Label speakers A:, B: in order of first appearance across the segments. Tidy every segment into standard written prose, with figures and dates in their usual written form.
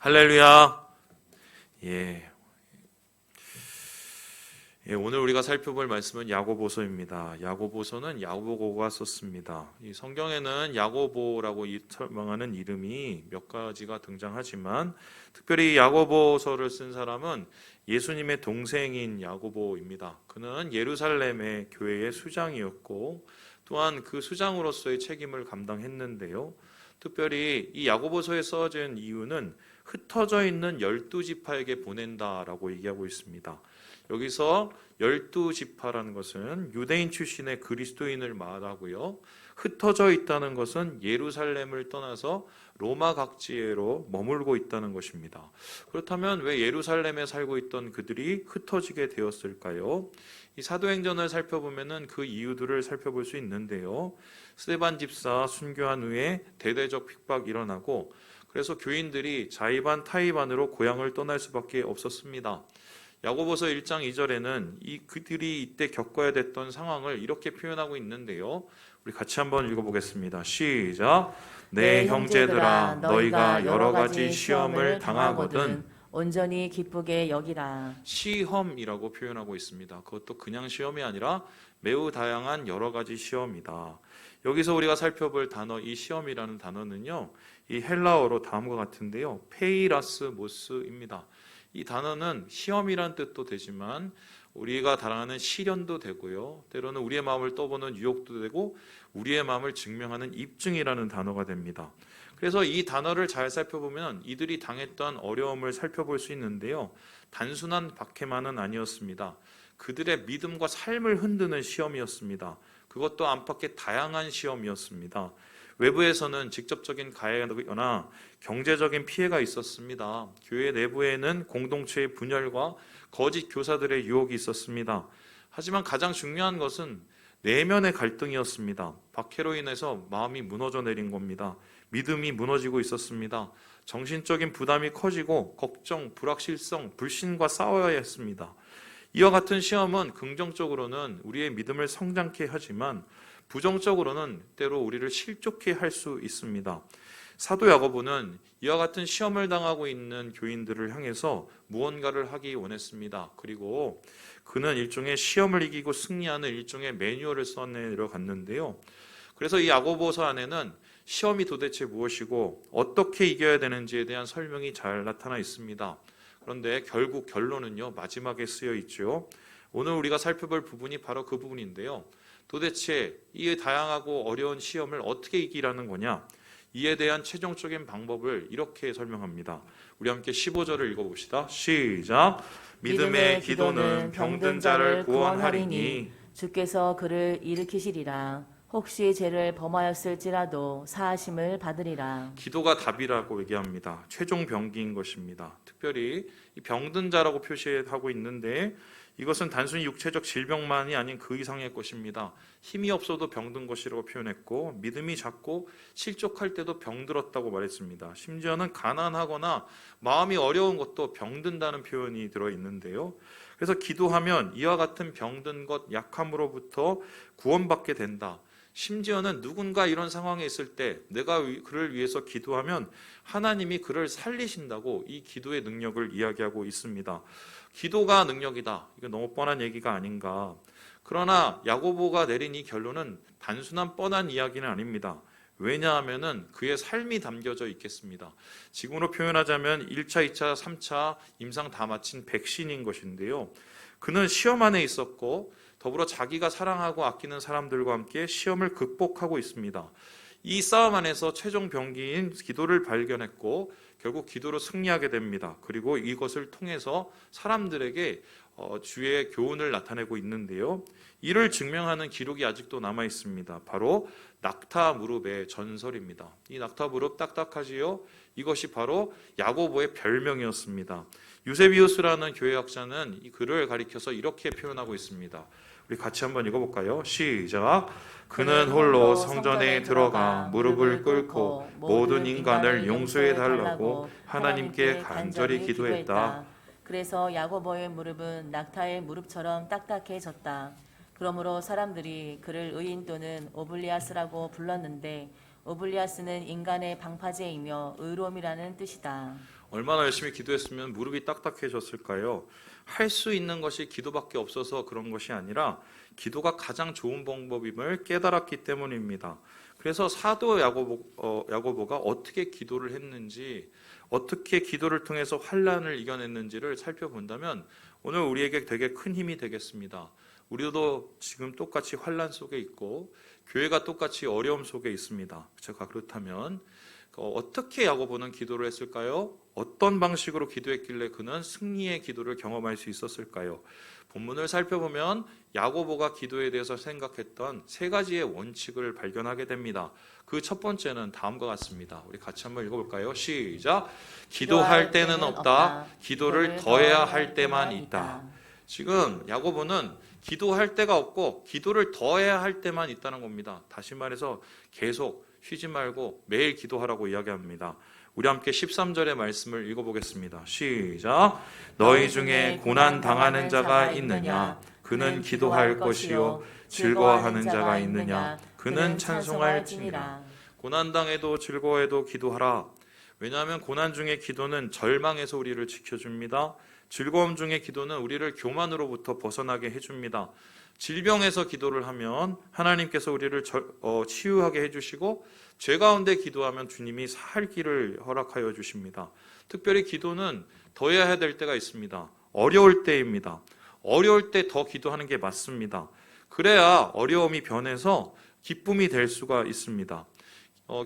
A: 할렐루야. 예. 오늘 우리가 살펴볼 말씀은 야고보서입니다. 야고보서는 야고보가 썼습니다. 이 성경에는 야고보라고 설명하는 이름이 몇 가지가 등장하지만 특별히 야고보서를 쓴 사람은 예수님의 동생인 야고보입니다. 그는 예루살렘의 교회의 수장이었고 또한 그 수장으로서의 책임을 감당했는데요. 특별히 이 야고보서에 써진 이유는 흩어져 있는 12지파에게 보낸다라고 얘기하고 있습니다. 여기서 12지파라는 것은 유대인 출신의 그리스도인을 말하고요. 흩어져 있다는 것은 예루살렘을 떠나서 로마 각지로 머물고 있다는 것입니다. 그렇다면 왜 예루살렘에 살고 있던 그들이 흩어지게 되었을까요? 이 사도행전을 살펴보면 그 이유들을 살펴볼 수 있는데요. 스데반 집사 순교한 후에 대대적 핍박이 일어나고 그래서 교인들이 자의반 타의반으로 고향을 떠날 수밖에 없었습니다. 야고보서 1장 2절에는 그들이 이때 겪어야 됐던 상황을 이렇게 표현하고 있는데요. 우리 같이 한번 읽어보겠습니다. 시작. 내 형제들아 너희가 여러 가지 시험을 당하거든
B: 온전히 기쁘게 여기라.
A: 시험이라고 표현하고 있습니다. 그것도 그냥 시험이 아니라 매우 다양한 여러 가지 시험이다. 여기서 우리가 살펴볼 단어, 이 시험이라는 단어는요, 이 헬라어로 다음과 같은데요, 페이라스모스입니다. 이 단어는 시험이란 뜻도 되지만 우리가 당하는 시련도 되고요, 때로는 우리의 마음을 떠보는 유혹도 되고 우리의 마음을 증명하는 입증이라는 단어가 됩니다. 그래서 이 단어를 잘 살펴보면 이들이 당했던 어려움을 살펴볼 수 있는데요, 단순한 박해만은 아니었습니다. 그들의 믿음과 삶을 흔드는 시험이었습니다. 그것도 안팎의 다양한 시험이었습니다. 외부에서는 직접적인 가해나 경제적인 피해가 있었습니다. 교회 내부에는 공동체의 분열과 거짓 교사들의 유혹이 있었습니다. 하지만 가장 중요한 것은 내면의 갈등이었습니다. 박해로 인해서 마음이 무너져 내린 겁니다. 믿음이 무너지고 있었습니다. 정신적인 부담이 커지고 걱정, 불확실성, 불신과 싸워야 했습니다. 이와 같은 시험은 긍정적으로는 우리의 믿음을 성장케 하지만 부정적으로는 때로 우리를 실족케 할 수 있습니다. 사도 야고보는 이와 같은 시험을 당하고 있는 교인들을 향해서 무언가를 하기 원했습니다. 그리고 그는 일종의 시험을 이기고 승리하는 일종의 매뉴얼을 써내려 갔는데요. 그래서 이 야고보서 안에는 시험이 도대체 무엇이고 어떻게 이겨야 되는지에 대한 설명이 잘 나타나 있습니다. 그런데 결국 결론은요, 마지막에 쓰여 있죠. 오늘 우리가 살펴볼 부분이 바로 그 부분인데요. 도대체 이 다양하고 어려운 시험을 어떻게 이기라는 거냐? 이에 대한 최종적인 방법을 이렇게 설명합니다. 우리 함께 15절을 읽어봅시다. 시작. 믿음의 기도는 병든 자를 구원하리니
B: 주께서 그를 일으키시리라. 혹시 죄를 범하였을지라도 사하심을 받으리라.
A: 기도가 답이라고 얘기합니다. 최종 병기인 것입니다. 특별히 이 병든 자라고 표시하고 있는데 이것은 단순히 육체적 질병만이 아닌 그 이상의 것입니다. 힘이 없어도 병든 것이라고 표현했고 믿음이 작고 실족할 때도 병들었다고 말했습니다. 심지어는 가난하거나 마음이 어려운 것도 병든다는 표현이 들어있는데요. 그래서 기도하면 이와 같은 병든 것, 약함으로부터 구원받게 된다. 심지어는 누군가 이런 상황에 있을 때 내가 그를 위해서 기도하면 하나님이 그를 살리신다고 이 기도의 능력을 이야기하고 있습니다. 기도가 능력이다. 이건 너무 뻔한 얘기가 아닌가. 그러나 야고보가 내린 이 결론은 단순한 뻔한 이야기는 아닙니다. 왜냐하면 그의 삶이 담겨져 있겠습니다. 지금으로 표현하자면 1차, 2차, 3차 임상 다 마친 백신인 것인데요. 그는 시험 안에 있었고 더불어 자기가 사랑하고 아끼는 사람들과 함께 시험을 극복하고 있습니다. 이 싸움 안에서 최종 병기인 기도를 발견했고 결국 기도로 승리하게 됩니다. 그리고 이것을 통해서 사람들에게 주의 교훈을 나타내고 있는데요. 이를 증명하는 기록이 아직도 남아 있습니다. 바로 낙타 무릎의 전설입니다. 이 낙타 무릎 딱딱하지요? 이것이 바로 야고보의 별명이었습니다. 유세비우스라는 교회학자는 이 글을 가리켜서 이렇게 표현하고 있습니다. 우리 같이 한번 읽어볼까요? 시작. 그는 홀로 성전에 들어가 무릎을 꿇고 모든 인간을 용서해 달라고 하나님께 간절히 기도했다.
B: 그래서 야고보의 무릎은 낙타의 무릎처럼 딱딱해졌다. 그러므로 사람들이 그를 의인 또는 오블리아스라고 불렀는데 오블리아스는 인간의 방파제이며 의로움이라는 뜻이다.
A: 얼마나 열심히 기도했으면 무릎이 딱딱해졌을까요? 할 수 있는 것이 기도밖에 없어서 그런 것이 아니라 기도가 가장 좋은 방법임을 깨달았기 때문입니다. 그래서 사도 야고보가 어떻게 기도를 했는지, 어떻게 기도를 통해서 환난을 이겨냈는지를 살펴본다면 오늘 우리에게 되게 큰 힘이 되겠습니다. 우리도 지금 똑같이 환난 속에 있고 교회가 똑같이 어려움 속에 있습니다. 제가 그렇다면 어떻게 야고보는 기도를 했을까요? 어떤 방식으로 기도했길래 그는 승리의 기도를 경험할 수 있었을까요? 본문을 살펴보면 야고보가 기도에 대해서 생각했던 세 가지의 원칙을 발견하게 됩니다. 그 첫 번째는 다음과 같습니다. 우리 같이 한번 읽어볼까요? 시작! 기도할 때는 없다. 기도를 더해야 할 때만 있다. 지금 야고보는 기도할 때가 없고 기도를 더해야 할 때만 있다는 겁니다. 다시 말해서 계속 쉬지 말고 매일 기도하라고 이야기합니다. 우리 함께 13절의 말씀을 읽어보겠습니다. 시작! 너희 중에 고난 당하는 자가 있느냐? 그는 기도할 것이요 즐거워하는 자가 있느냐? 그는 찬송할지니라. 고난당해도 즐거워해도 기도하라. 왜냐하면 고난 중에 기도는 절망에서 우리를 지켜줍니다. 즐거움 중에 기도는 우리를 교만으로부터 벗어나게 해줍니다. 질병에서 기도를 하면 하나님께서 우리를 치유하게 해주시고 죄 가운데 기도하면 주님이 살 길을 허락하여 주십니다. 특별히 기도는 더 해야 될 때가 있습니다. 어려울 때입니다. 어려울 때 더 기도하는 게 맞습니다. 그래야 어려움이 변해서 기쁨이 될 수가 있습니다.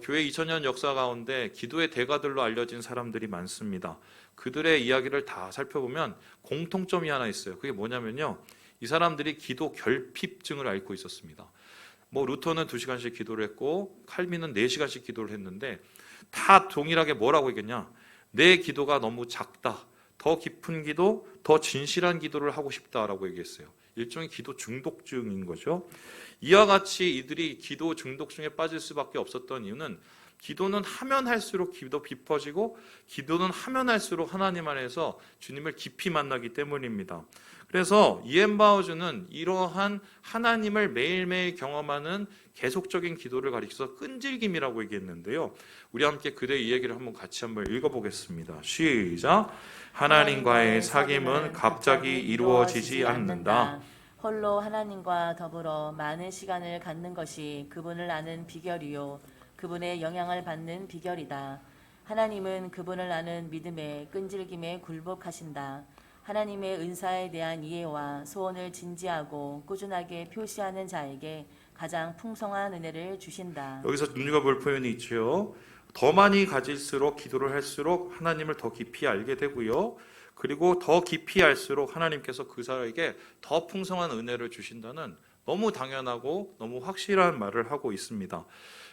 A: 교회 2000년 역사 가운데 기도의 대가들로 알려진 사람들이 많습니다. 그들의 이야기를 다 살펴보면 공통점이 하나 있어요. 그게 뭐냐면요, 이 사람들이 기도 결핍증을 앓고 있었습니다. 루터는 2시간씩 기도를 했고 칼빈은 4시간씩 기도를 했는데 다 동일하게 뭐라고 얘기했냐? 내 기도가 너무 작다. 더 깊은 기도, 더 진실한 기도를 하고 싶다라고 얘기했어요. 일종의 기도 중독증인 거죠. 이와 같이 이들이 기도 중독증에 빠질 수밖에 없었던 이유는 기도는 하면 할수록 기도 깊어지고 기도는 하면 할수록 하나님 안에서 주님을 깊이 만나기 때문입니다. 그래서 이엔바우즈는 이러한 하나님을 매일매일 경험하는 계속적인 기도를 가리켜서 끈질김이라고 얘기했는데요. 우리 함께 그의 이야기를 같이 한번 읽어보겠습니다. 시작! 하나님과의 사귐은 갑자기 이루어지지 않는다.
B: 홀로 하나님과 더불어 많은 시간을 갖는 것이 그분을 아는 비결이요 그분의 영향을 받는 비결이다. 하나님은 그분을 아는 믿음에 끈질김에 굴복하신다. 하나님의 은사에 대한 이해와 소원을 진지하고 꾸준하게 표시하는 자에게 가장 풍성한 은혜를 주신다.
A: 여기서 눈여겨볼 표현이 있죠. 더 많이 가질수록 기도를 할수록 하나님을 더 깊이 알게 되고요. 그리고 더 깊이 알수록 하나님께서 그 사람에게 더 풍성한 은혜를 주신다는 너무 당연하고 너무 확실한 말을 하고 있습니다.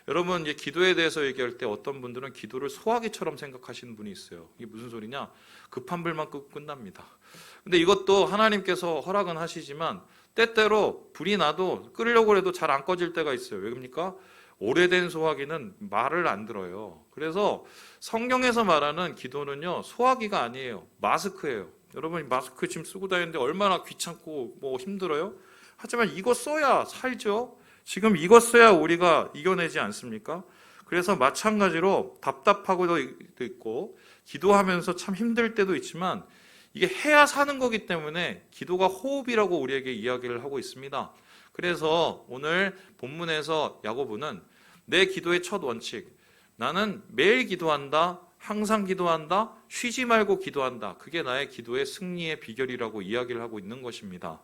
A: 여러분, 이제 기도에 대해서 얘기할 때 어떤 분들은 기도를 소화기처럼 생각하시는 분이 있어요. 이게 무슨 소리냐? 급한 불만 끄고 끝납니다. 근데 이것도 하나님께서 허락은 하시지만 때때로 불이 나도 끄려고 해도 잘 안 꺼질 때가 있어요. 왜 그럽니까? 오래된 소화기는 말을 안 들어요. 그래서 성경에서 말하는 기도는요, 소화기가 아니에요. 마스크예요. 여러분, 마스크 지금 쓰고 다니는데 얼마나 귀찮고 힘들어요? 하지만 이거 써야 살죠. 지금 이거 써야 우리가 이겨내지 않습니까? 그래서 마찬가지로 답답하고도 있고 기도하면서 참 힘들 때도 있지만 이게 해야 사는 거기 때문에 기도가 호흡이라고 우리에게 이야기를 하고 있습니다. 그래서 오늘 본문에서 야고보는 내 기도의 첫 원칙, 나는 매일 기도한다, 항상 기도한다, 쉬지 말고 기도한다. 그게 나의 기도의 승리의 비결이라고 이야기를 하고 있는 것입니다.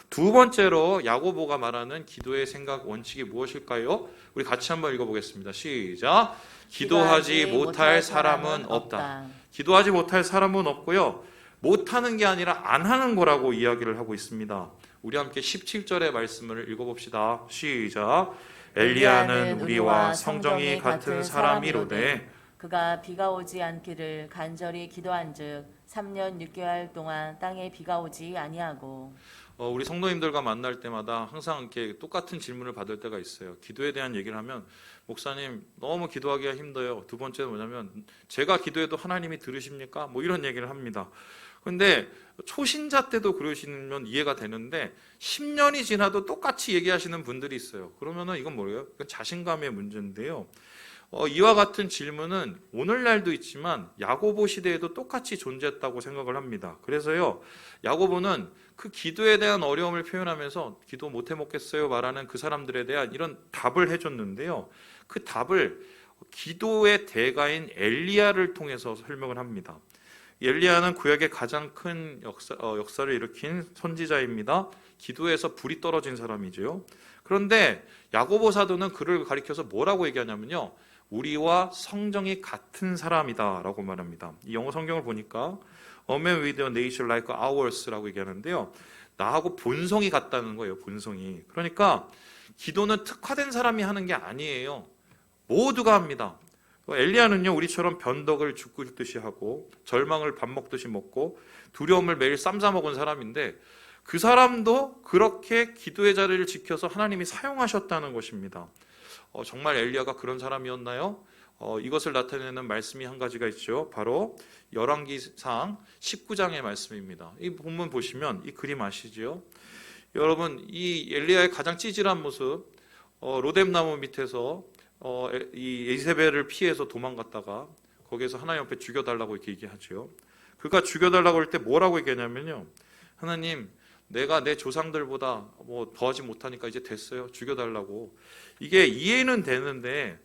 A: 두 번째로 야고보가 말하는 기도의 생각 원칙이 무엇일까요? 우리 같이 한번 읽어보겠습니다. 시작! 기도하지 못할 사람은 없다. 기도하지 못할 사람은 없고요. 못하는 게 아니라 안 하는 거라고 이야기를 하고 있습니다. 우리 함께 17절의 말씀을 읽어봅시다. 시작! 엘리야는 우리와 성정이 같은 사람이로되
B: 그가 비가 오지 않기를 간절히 기도한즉 3년 6개월 동안 땅에 비가 오지 아니하고.
A: 우리 성도님들과 만날 때마다 항상 이렇게 똑같은 질문을 받을 때가 있어요. 기도에 대한 얘기를 하면 목사님 너무 기도하기가 힘들어요. 두 번째는 뭐냐면 제가 기도해도 하나님이 들으십니까? 이런 얘기를 합니다. 근데 초신자 때도 그러시면 이해가 되는데 10년이 지나도 똑같이 얘기하시는 분들이 있어요. 그러면은 이건 뭐예요? 이건 자신감의 문제인데요. 이와 같은 질문은 오늘날도 있지만 야고보 시대에도 똑같이 존재했다고 생각을 합니다. 그래서요, 야고보는 그 기도에 대한 어려움을 표현하면서 기도 못해 먹겠어요 말하는 그 사람들에 대한 이런 답을 해줬는데요. 그 답을 기도의 대가인 엘리야를 통해서 설명을 합니다. 엘리야는 구약의 가장 큰 역사를 일으킨 선지자입니다. 기도에서 불이 떨어진 사람이죠. 그런데 야고보 사도는 그를 가리켜서 뭐라고 얘기하냐면요, 우리와 성정이 같은 사람이다 라고 말합니다. 이 영어 성경을 보니까 A man with a nature like ours라고 얘기하는데요, 나하고 본성이 같다는 거예요. 본성이. 그러니까 기도는 특화된 사람이 하는 게 아니에요. 모두가 합니다. 엘리야는요, 우리처럼 변덕을 죽을 듯이 하고 절망을 밥 먹듯이 먹고 두려움을 매일 쌈 싸 먹은 사람인데, 그 사람도 그렇게 기도의 자리를 지켜서 하나님이 사용하셨다는 것입니다. 정말 엘리야가 그런 사람이었나요? 이것을 나타내는 말씀이 한 가지가 있죠. 바로 열왕기상 19장의 말씀입니다. 이 본문 보시면 이 그림 아시죠? 여러분, 이 엘리야의 가장 찌질한 모습, 로뎀나무 밑에서 이 이세벨을 피해서 도망갔다가 거기에서 하나님 앞에 죽여달라고 이렇게 얘기하죠. 그가 죽여달라고 할 때 뭐라고 얘기하냐면요, 하나님, 내가 내 조상들보다 뭐 더하지 못하니까 이제 됐어요. 죽여달라고. 이게 이해는 되는데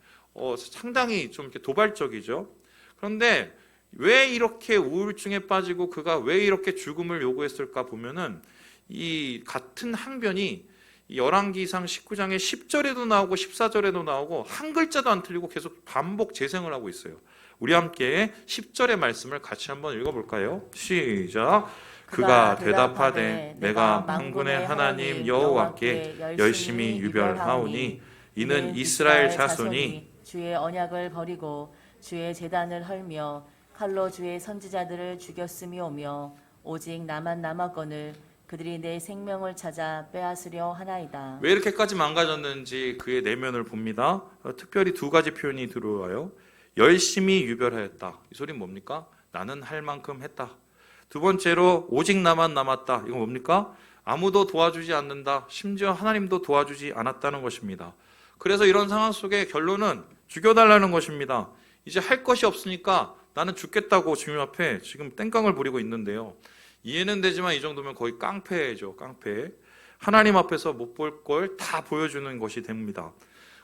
A: 상당히 좀 이렇게 도발적이죠. 그런데 왜 이렇게 우울증에 빠지고 그가 왜 이렇게 죽음을 요구했을까 보면은 이 같은 항변이 열왕기상 19장의 10절에도 나오고 14절에도 나오고 한 글자도 안 틀리고 계속 반복 재생을 하고 있어요. 우리 함께 10절의 말씀을 같이 한번 읽어볼까요? 시작. 그가 대답하되 내가 만군의 하나님 여호와께 열심히 유별하오니 이는 이스라엘 자손이
B: 주의 언약을 버리고 주의 제단을 헐며 칼로 주의 선지자들을 죽였음이오며 오직 나만 남았거늘 그들이 내 생명을 찾아 빼앗으려 하나이다.
A: 왜 이렇게까지 망가졌는지 그의 내면을 봅니다. 특별히 두 가지 표현이 들어와요. 열심히 유별하였다. 이 소리는 뭡니까? 나는 할 만큼 했다. 두 번째로 오직 나만 남았다. 이건 뭡니까? 아무도 도와주지 않는다. 심지어 하나님도 도와주지 않았다는 것입니다. 그래서 이런 상황 속에 결론은 죽여달라는 것입니다. 이제 할 것이 없으니까 나는 죽겠다고 주님 앞에 지금 땡깡을 부리고 있는데요. 이해는 되지만 이 정도면 거의 깡패죠. 깡패. 하나님 앞에서 못 볼 걸 다 보여주는 것이 됩니다.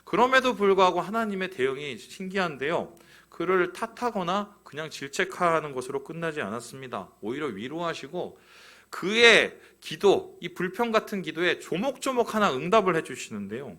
A: 그럼에도 불구하고 하나님의 대응이 신기한데요, 그를 탓하거나 그냥 질책하는 것으로 끝나지 않았습니다. 오히려 위로하시고 그의 기도, 이 불평 같은 기도에 조목조목 하나 응답을 해주시는데요.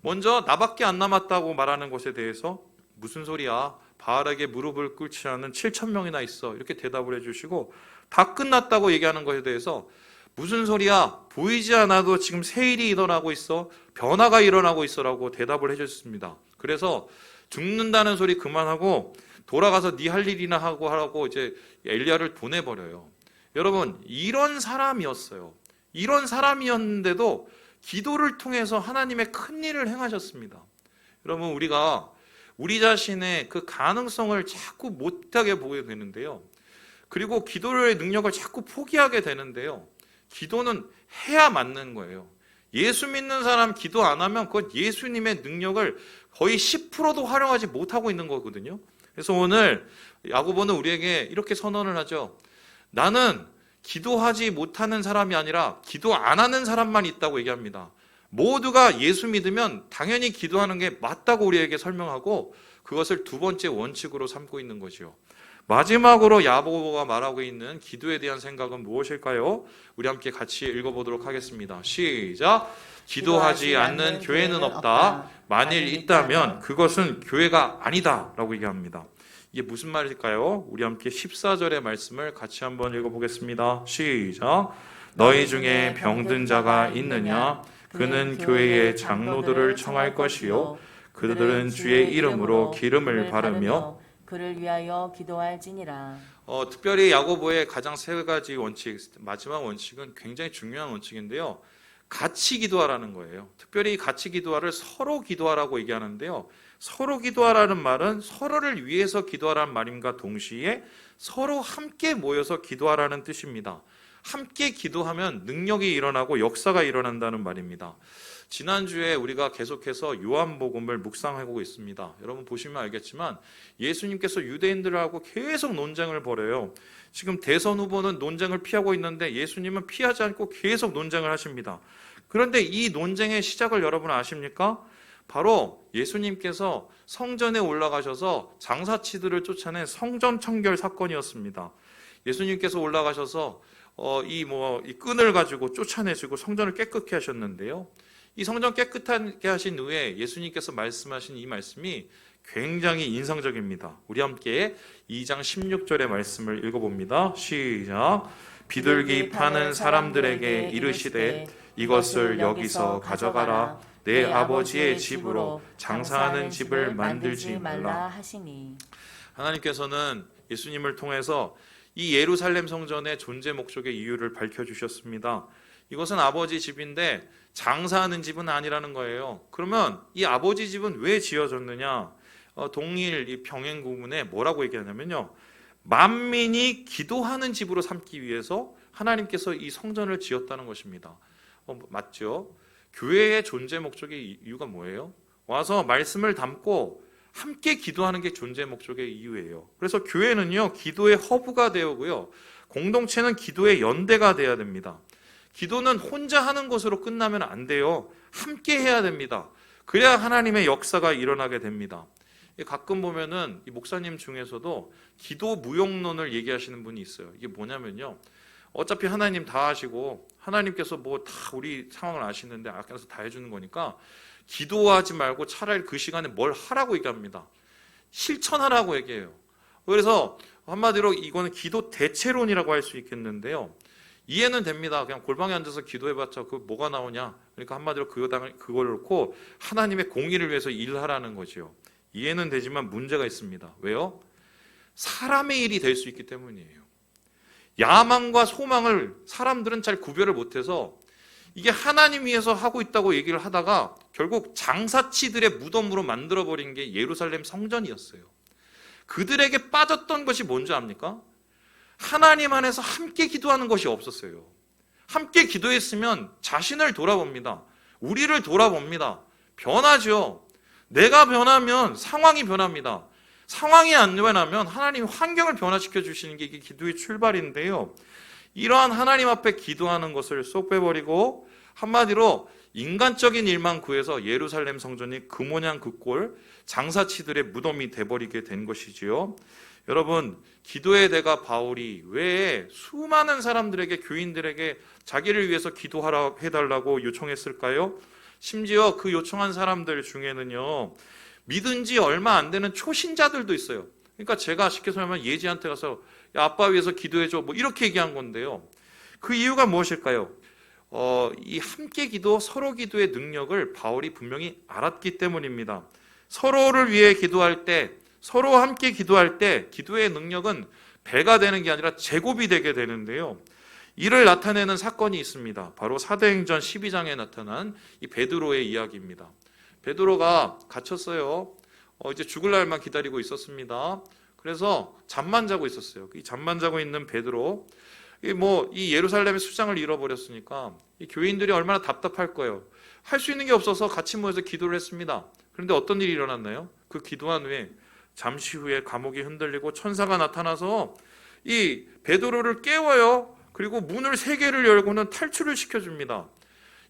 A: 먼저 나밖에 안 남았다고 말하는 것에 대해서 무슨 소리야, 바알에게 무릎을 꿇지 않은 7,000명이나 있어, 이렇게 대답을 해주시고, 다 끝났다고 얘기하는 것에 대해서 무슨 소리야, 보이지 않아도 지금 새 일이 일어나고 있어, 변화가 일어나고 있어라고 대답을 해줬습니다. 그래서 죽는다는 소리 그만하고 돌아가서 네 할 일이나 하고 이제 엘리야를 보내버려요. 여러분, 이런 사람이었어요. 이런 사람이었는데도 기도를 통해서 하나님의 큰 일을 행하셨습니다. 여러분, 우리가 우리 자신의 그 가능성을 자꾸 못하게 보게 되는데요, 그리고 기도의 능력을 자꾸 포기하게 되는데요, 기도는 해야 맞는 거예요. 예수 믿는 사람 기도 안 하면 그건 예수님의 능력을 거의 10%도 활용하지 못하고 있는 거거든요. 그래서 오늘 야고보는 우리에게 이렇게 선언을 하죠. 나는 기도하지 못하는 사람이 아니라 기도 안 하는 사람만 있다고 얘기합니다. 모두가 예수 믿으면 당연히 기도하는 게 맞다고 우리에게 설명하고 그것을 두 번째 원칙으로 삼고 있는 거죠. 마지막으로 야고보가 말하고 있는 기도에 대한 생각은 무엇일까요? 우리 함께 같이 읽어보도록 하겠습니다. 시작. 기도하지 않는 교회는 없다. 만일 있다면 그것은 교회가 아니다 라고 얘기합니다. 이게 무슨 말일까요? 우리 함께 14절의 말씀을 같이 한번 읽어보겠습니다. 시작. 너희 중에 병든 자가 있느냐? 그는 교회의 장로들을 청할 것이요 그들은 주의 이름으로 기름을 바르며
B: 그를 위하여 기도할지니라.
A: 특별히 야고보의 가장 세 가지 원칙, 마지막 원칙은 굉장히 중요한 원칙인데요, 같이 기도하라는 거예요. 특별히 같이 기도하를 서로 기도하라고 얘기하는데요, 서로 기도하라는 말은 서로를 위해서 기도하라는 말임과 동시에 서로 함께 모여서 기도하라는 뜻입니다. 함께 기도하면 능력이 일어나고 역사가 일어난다는 말입니다. 지난주에 우리가 계속해서 요한복음을 묵상하고 있습니다. 여러분 보시면 알겠지만 예수님께서 유대인들하고 계속 논쟁을 벌여요. 지금 대선 후보는 논쟁을 피하고 있는데 예수님은 피하지 않고 계속 논쟁을 하십니다. 그런데 이 논쟁의 시작을 여러분 아십니까? 바로 예수님께서 성전에 올라가셔서 장사치들을 쫓아낸 성전 청결 사건이었습니다. 예수님께서 올라가셔서 이 끈을 가지고 쫓아내시고 성전을 깨끗게 하셨는데요. 이 성전 깨끗하게 하신 후에 예수님께서 말씀하신 이 말씀이 굉장히 인상적입니다. 우리 함께 2장 16절의 말씀을 읽어봅니다. 시작. 비둘기 파는 사람들에게 이르시되 이것을 여기서 가져가라. 내 아버지의 집으로 장사하는 집을 만들지 말라
B: 하시니.
A: 하나님께서는 예수님을 통해서 이 예루살렘 성전의 존재 목적의 이유를 밝혀주셨습니다. 이것은 아버지 집인데 장사하는 집은 아니라는 거예요. 그러면 이 아버지 집은 왜 지어졌느냐? 동일 이 병행 구문에 뭐라고 얘기하냐면요, 만민이 기도하는 집으로 삼기 위해서 하나님께서 이 성전을 지었다는 것입니다. 맞죠? 교회의 존재 목적의 이유가 뭐예요? 와서 말씀을 담고 함께 기도하는 게 존재 목적의 이유예요. 그래서 교회는요, 기도의 허브가 되고요, 공동체는 기도의 연대가 돼야 됩니다. 기도는 혼자 하는 것으로 끝나면 안 돼요. 함께 해야 됩니다. 그래야 하나님의 역사가 일어나게 됩니다. 가끔 보면은 이 목사님 중에서도 기도 무용론을 얘기하시는 분이 있어요. 이게 뭐냐면요, 어차피 하나님 다 하시고 하나님께서 뭐 다 우리 상황을 아시는데 아껴서 다 해주는 거니까 기도하지 말고 차라리 그 시간에 뭘 하라고 얘기합니다. 실천하라고 얘기해요. 그래서 한마디로 이거는 기도 대체론이라고 할 수 있겠는데요, 이해는 됩니다. 그냥 골방에 앉아서 기도해봤자 그 뭐가 나오냐. 그러니까 한마디로 그걸 놓고 하나님의 공의를 위해서 일하라는 거죠. 이해는 되지만 문제가 있습니다. 왜요? 사람의 일이 될 수 있기 때문이에요. 야망과 소망을 사람들은 잘 구별을 못해서 이게 하나님 위해서 하고 있다고 얘기를 하다가 결국 장사치들의 무덤으로 만들어버린 게 예루살렘 성전이었어요. 그들에게 빠졌던 것이 뭔지 압니까? 하나님 안에서 함께 기도하는 것이 없었어요. 함께 기도했으면 자신을 돌아봅니다. 우리를 돌아봅니다. 변하죠. 내가 변하면 상황이 변합니다. 상황이 안 변하면 하나님이 환경을 변화시켜 주시는 게 이게 기도의 출발인데요, 이러한 하나님 앞에 기도하는 것을 쏙 빼버리고 한마디로 인간적인 일만 구해서 예루살렘 성전이 그 모양 그 꼴, 장사치들의 무덤이 돼버리게 된 것이지요. 여러분, 기도의 대가 바울이 왜 수많은 사람들에게, 교인들에게 자기를 위해서 기도하라 해달라고 요청했을까요? 심지어 그 요청한 사람들 중에는요, 믿은 지 얼마 안 되는 초신자들도 있어요. 그러니까 제가 쉽게 설명하면 예지한테 가서 야, 아빠 위해서 기도해줘 뭐 이렇게 얘기한 건데요, 그 이유가 무엇일까요? 이 함께 기도, 서로 기도의 능력을 바울이 분명히 알았기 때문입니다. 서로를 위해 기도할 때, 서로 함께 기도할 때 기도의 능력은 배가 되는 게 아니라 제곱이 되게 되는데요, 이를 나타내는 사건이 있습니다. 바로 사도행전 12장에 나타난 이 베드로의 이야기입니다. 베드로가 갇혔어요. 이제 죽을 날만 기다리고 있었습니다. 그래서 잠만 자고 있었어요. 이 잠만 자고 있는 베드로, 이 예루살렘의 수장을 잃어버렸으니까 이 교인들이 얼마나 답답할 거예요. 할 수 있는 게 없어서 같이 모여서 기도를 했습니다. 그런데 어떤 일이 일어났나요? 그 기도한 후에 잠시 후에 감옥이 흔들리고 천사가 나타나서 이 베드로를 깨워요. 그리고 문을 3개를 열고는 탈출을 시켜줍니다.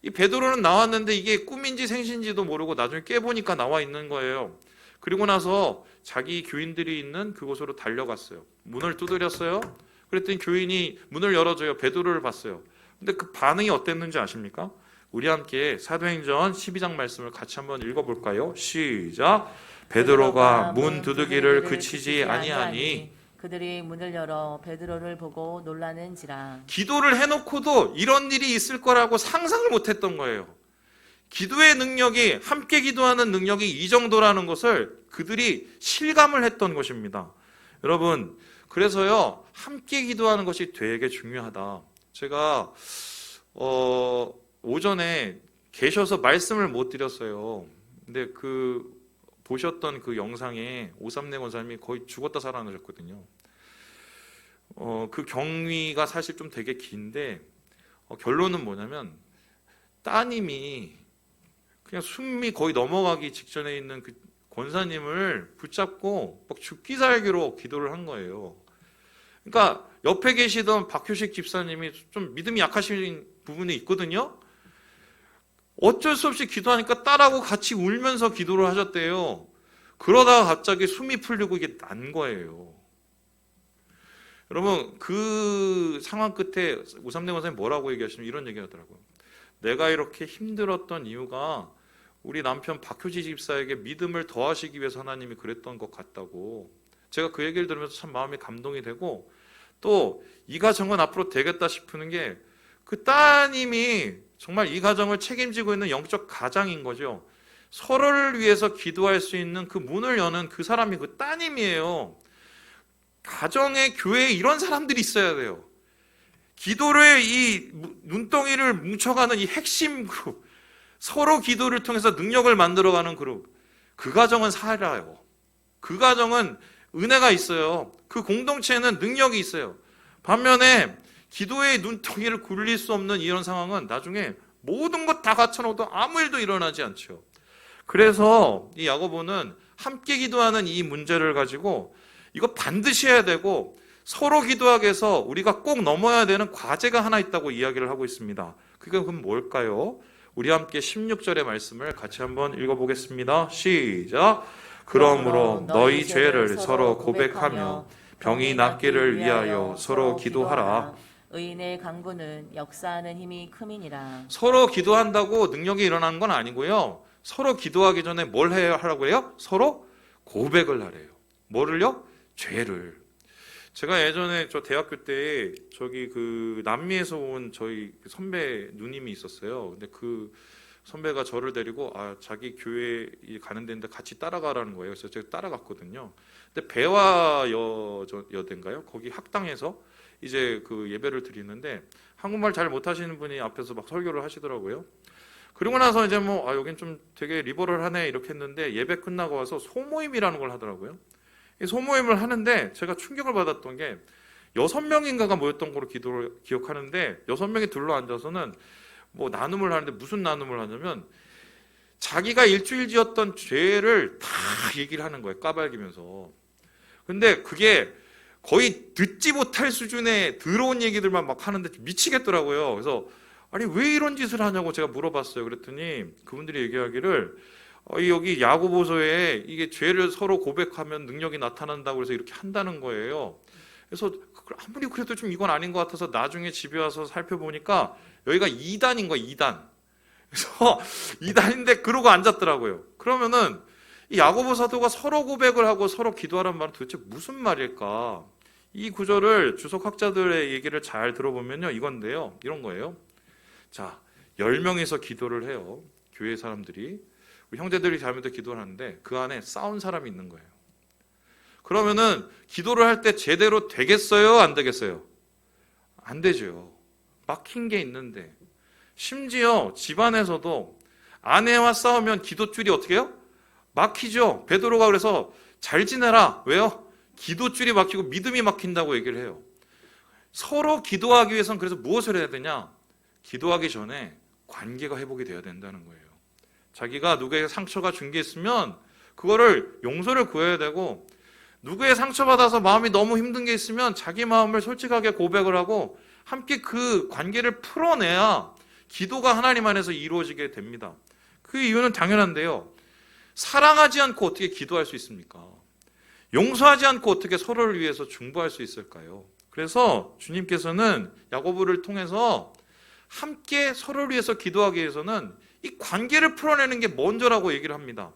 A: 이 베드로는 나왔는데 이게 꿈인지 생신지도 모르고 나중에 깨보니까 나와 있는 거예요. 그리고 나서 자기 교인들이 있는 그곳으로 달려갔어요. 문을 두드렸어요. 그랬더니 교인이 문을 열어줘요. 베드로를 봤어요. 근데 그 반응이 어땠는지 아십니까? 우리 함께 사도행전 12장 말씀을 같이 한번 읽어볼까요? 시작. 베드로가 문 두드기를 그치지 아니하니.
B: 그들이 문을 열어 베드로를 보고 놀라는지라.
A: 기도를 해놓고도 이런 일이 있을 거라고 상상을 못했던 거예요. 기도의 능력이, 함께 기도하는 능력이 이 정도라는 것을 그들이 실감을 했던 것입니다. 여러분, 그래서요, 함께 기도하는 것이 되게 중요하다. 제가 오전에 계셔서 말씀을 못 드렸어요. 근데 보셨던 그 영상에 오삼래 권사님이 거의 죽었다 살아나셨거든요. 그 경위가 사실 좀 되게 긴데 결론은 뭐냐면 따님이 그냥 숨이 거의 넘어가기 직전에 있는 그 권사님을 붙잡고 막 죽기 살기로 기도를 한 거예요. 그러니까 옆에 계시던 박효식 집사님이 좀 믿음이 약하신 부분이 있거든요. 어쩔 수 없이 기도하니까 딸하고 같이 울면서 기도를 하셨대요. 그러다가 갑자기 숨이 풀리고 이게 난 거예요. 여러분 그 상황 끝에 우삼대 권사님 뭐라고 얘기하시면 이런 얘기 하더라고요. 내가 이렇게 힘들었던 이유가 우리 남편 박효지 집사에게 믿음을 더하시기 위해서 하나님이 그랬던 것 같다고. 제가 그 얘기를 들으면서 참 마음이 감동이 되고, 또 이 가정은 앞으로 되겠다 싶은 게 그 따님이 정말 이 가정을 책임지고 있는 영적 가장인 거죠. 서로를 위해서 기도할 수 있는 그 문을 여는 그 사람이 그 따님이에요. 가정에, 교회에 이런 사람들이 있어야 돼요. 기도를 이 눈덩이를 뭉쳐가는 이 핵심 그룹, 서로 기도를 통해서 능력을 만들어가는 그룹, 그 가정은 살아요. 그 가정은 은혜가 있어요. 그 공동체에는 능력이 있어요. 반면에 기도의 눈덩이를 굴릴 수 없는 이런 상황은 나중에 모든 것 다 갖춰놓아도 아무 일도 일어나지 않죠. 그래서 이 야고보는 함께 기도하는 이 문제를 가지고 이거 반드시 해야 되고 서로 기도하기 위해서 우리가 꼭 넘어야 되는 과제가 하나 있다고 이야기를 하고 있습니다. 그게 그럼 뭘까요? 우리 함께 16절의 말씀을 같이 한번 읽어보겠습니다. 시작. 그러므로 너희 죄를 서로 고백하며 병이 낫기를 위하여 서로 기도하라.
B: 의인의 강구는 역사하는 힘이 큼이니라.
A: 서로 기도한다고 능력이 일어나는 건 아니고요. 서로 기도하기 전에 뭘 해야 하라고 해요? 서로 고백을 하래요. 뭐를요? 죄를. 제가 예전에 저 대학교 때 저기 그 남미에서 온 저희 선배 누님이 있었어요. 근데 그 선배가 저를 데리고 자기 교회 가는 데인데 같이 따라가라는 거예요. 그래서 제가 따라갔거든요. 근데 배화 여대인가요? 거기 학당에서 이제 그 예배를 드리는데 한국말 잘 못하시는 분이 앞에서 막 설교를 하시더라고요. 그리고 나서 이제 뭐 여긴 좀 되게 리버럴하네 이렇게 했는데 예배 끝나고 와서 소모임이라는 걸 하더라고요. 이 소모임을 하는데 제가 충격을 받았던 게 6명인가가 모였던 걸로 기억하는데 6명이 둘러앉아서는 뭐 나눔을 하는데 무슨 나눔을 하냐면 자기가 일주일 지었던 죄를 다 얘기를 하는 거예요. 까발기면서. 근데 그게 거의 듣지 못할 수준의 더러운 얘기들만 막 하는데 미치겠더라고요. 그래서 아니 왜 이런 짓을 하냐고 제가 물어봤어요. 그랬더니 그분들이 얘기하기를 여기 야고보서에 이게 죄를 서로 고백하면 능력이 나타난다고 해서 이렇게 한다는 거예요. 그래서 아무리 그래도 좀 이건 아닌 것 같아서 나중에 집에 와서 살펴보니까 여기가 2단인 거야, 2단. 그래서 2단인데 그러고 앉았더라고요. 그러면은 이 야고보 사도가 서로 고백을 하고 서로 기도하라는 말은 도대체 무슨 말일까? 이 구절을 주석학자들의 얘기를 잘 들어보면요, 이건데요, 이런 거예요. 자, 10명이서 기도를 해요. 교회 사람들이. 우리 형제들이 잘못해 기도를 하는데 그 안에 싸운 사람이 있는 거예요. 그러면은 기도를 할 때 제대로 되겠어요? 안 되겠어요? 안 되죠. 막힌 게 있는데. 심지어 집안에서도 아내와 싸우면 기도줄이 어떻게 해요? 막히죠. 베드로가 그래서 잘 지내라. 왜요? 기도줄이 막히고 믿음이 막힌다고 얘기를 해요. 서로 기도하기 위해서는 그래서 무엇을 해야 되냐? 기도하기 전에 관계가 회복이 돼야 된다는 거예요. 자기가 누구에게 상처가 준 게 있으면 그거를 용서를 구해야 되고, 누구의 상처받아서 마음이 너무 힘든 게 있으면 자기 마음을 솔직하게 고백을 하고 함께 그 관계를 풀어내야 기도가 하나님 안에서 이루어지게 됩니다. 그 이유는 당연한데요. 사랑하지 않고 어떻게 기도할 수 있습니까? 용서하지 않고 어떻게 서로를 위해서 중보할 수 있을까요? 그래서 주님께서는 야고보를 통해서 함께 서로를 위해서 기도하기 위해서는 이 관계를 풀어내는 게 먼저라고 얘기를 합니다.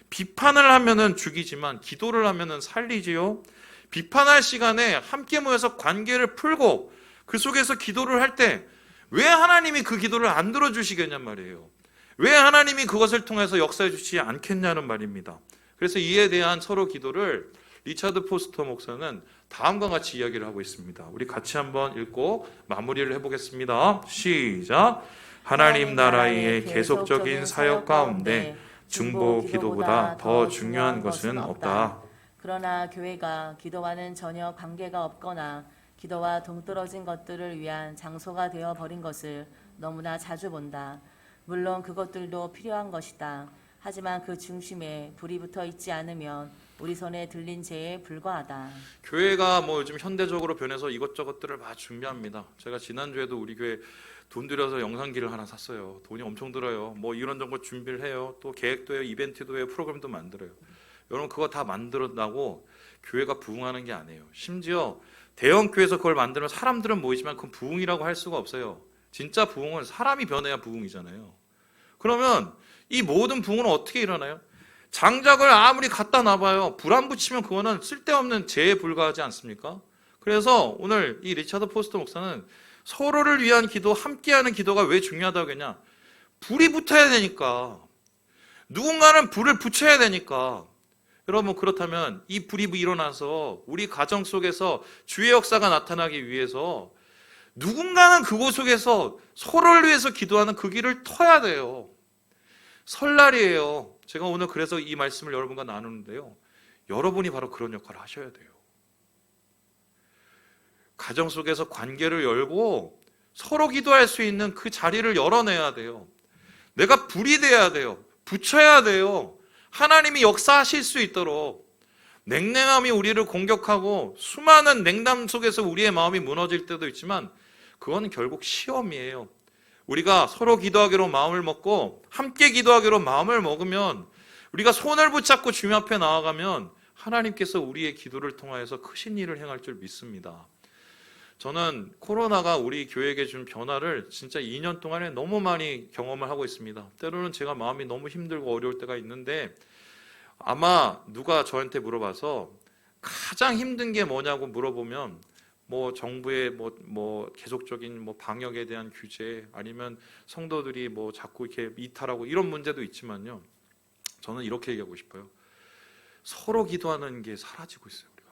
A: 비판을 하면은 죽이지만 기도를 하면은 살리지요. 비판할 시간에 함께 모여서 관계를 풀고 그 속에서 기도를 할 때 왜 하나님이 그 기도를 안 들어주시겠냔 말이에요. 왜 하나님이 그것을 통해서 역사해 주시지 않겠냐는 말입니다. 그래서 이에 대한 서로 기도를 리차드 포스터 목사는 다음과 같이 이야기를 하고 있습니다. 우리 같이 한번 읽고 마무리를 해보겠습니다. 시작. 하나님 나라의 계속적인 사역 가운데 중보 기도보다 더 중요한 것은 없다.
B: 그러나 교회가 기도와는 전혀 관계가 없거나 기도와 동떨어진 것들을 위한 장소가 되어 버린 것을 너무나 자주 본다. 물론 그것들도 필요한 것이다. 하지만 그 중심에 불이 붙어 있지 않으면 우리 손에 들린 죄에 불과하다.
A: 교회가 뭐 요즘 현대적으로 변해서 이것저것들을 막 준비합니다. 제가 지난주에도 우리 교회 돈 들여서 영상기를 하나 샀어요. 돈이 엄청 들어요. 뭐 이런 정도 준비를 해요. 또 계획도 해요. 이벤트도 해요. 프로그램도 만들어요. 여러분 그거 다 만들었다고 교회가 부흥하는 게 아니에요. 심지어 대형 교회에서 그걸 만들면 사람들은 모이지만 그건 부흥이라고 할 수가 없어요. 진짜 부흥은 사람이 변해야 부흥이잖아요. 그러면 이 모든 부흥은 어떻게 일어나요? 장작을 아무리 갖다 놔봐요. 불 안 붙이면 그거는 쓸데없는 재에 불과하지 않습니까? 그래서 오늘 이 리차드 포스터 목사는 서로를 위한 기도, 함께하는 기도가 왜 중요하다고 했냐? 불이 붙어야 되니까. 누군가는 불을 붙여야 되니까. 여러분 그렇다면 이 불이 일어나서 우리 가정 속에서 주의 역사가 나타나기 위해서 누군가는 그곳 속에서 서로를 위해서 기도하는 그 길을 터야 돼요. 설날이에요. 제가 오늘 그래서 이 말씀을 여러분과 나누는데요. 여러분이 바로 그런 역할을 하셔야 돼요. 가정 속에서 관계를 열고 서로 기도할 수 있는 그 자리를 열어내야 돼요. 내가 불이 돼야 돼요. 붙여야 돼요. 하나님이 역사하실 수 있도록. 냉랭함이 우리를 공격하고 수많은 냉담 속에서 우리의 마음이 무너질 때도 있지만 그건 결국 시험이에요. 우리가 서로 기도하기로 마음을 먹고 함께 기도하기로 마음을 먹으면 우리가 손을 붙잡고 주님 앞에 나아가면 하나님께서 우리의 기도를 통하여서 크신 일을 행할 줄 믿습니다. 저는 코로나가 우리 교회에게 준 변화를 진짜 2년 동안에 너무 많이 경험을 하고 있습니다. 때로는 제가 마음이 너무 힘들고 어려울 때가 있는데 아마 누가 저한테 물어봐서 가장 힘든 게 뭐냐고 물어보면 뭐 정부의 뭐 계속적인 뭐 방역에 대한 규제 아니면 성도들이 뭐 자꾸 이렇게 이탈하고 이런 문제도 있지만요. 저는 이렇게 얘기하고 싶어요. 서로 기도하는 게 사라지고 있어요. 우리가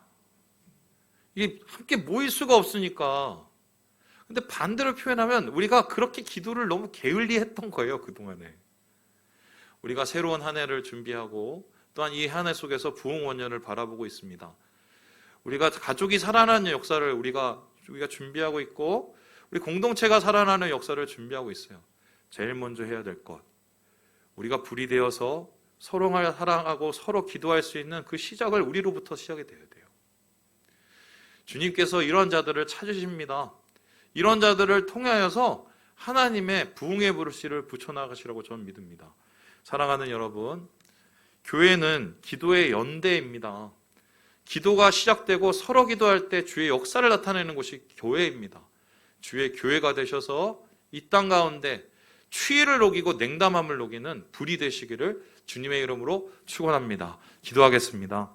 A: 이게 함께 모일 수가 없으니까. 근데 반대로 표현하면 우리가 그렇게 기도를 너무 게을리했던 거예요. 그동안에 우리가 새로운 한 해를 준비하고 또한 이 한 해 속에서 부흥 원년을 바라보고 있습니다. 우리가 가족이 살아나는 역사를 우리가 준비하고 있고 우리 공동체가 살아나는 역사를 준비하고 있어요. 제일 먼저 해야 될 것, 우리가 불이 되어서 서로 사랑하고 서로 기도할 수 있는 그 시작을 우리로부터 시작이 돼야 돼요. 주님께서 이런 자들을 찾으십니다. 이런 자들을 통하여서 하나님의 부흥의 부르시를 붙여나가시라고 저는 믿습니다. 사랑하는 여러분, 교회는 기도의 연대입니다. 기도가 시작되고 서로 기도할 때 주의 역사를 나타내는 곳이 교회입니다. 주의 교회가 되셔서 이 땅 가운데 추위를 녹이고 냉담함을 녹이는 불이 되시기를 주님의 이름으로 축원합니다. 기도하겠습니다.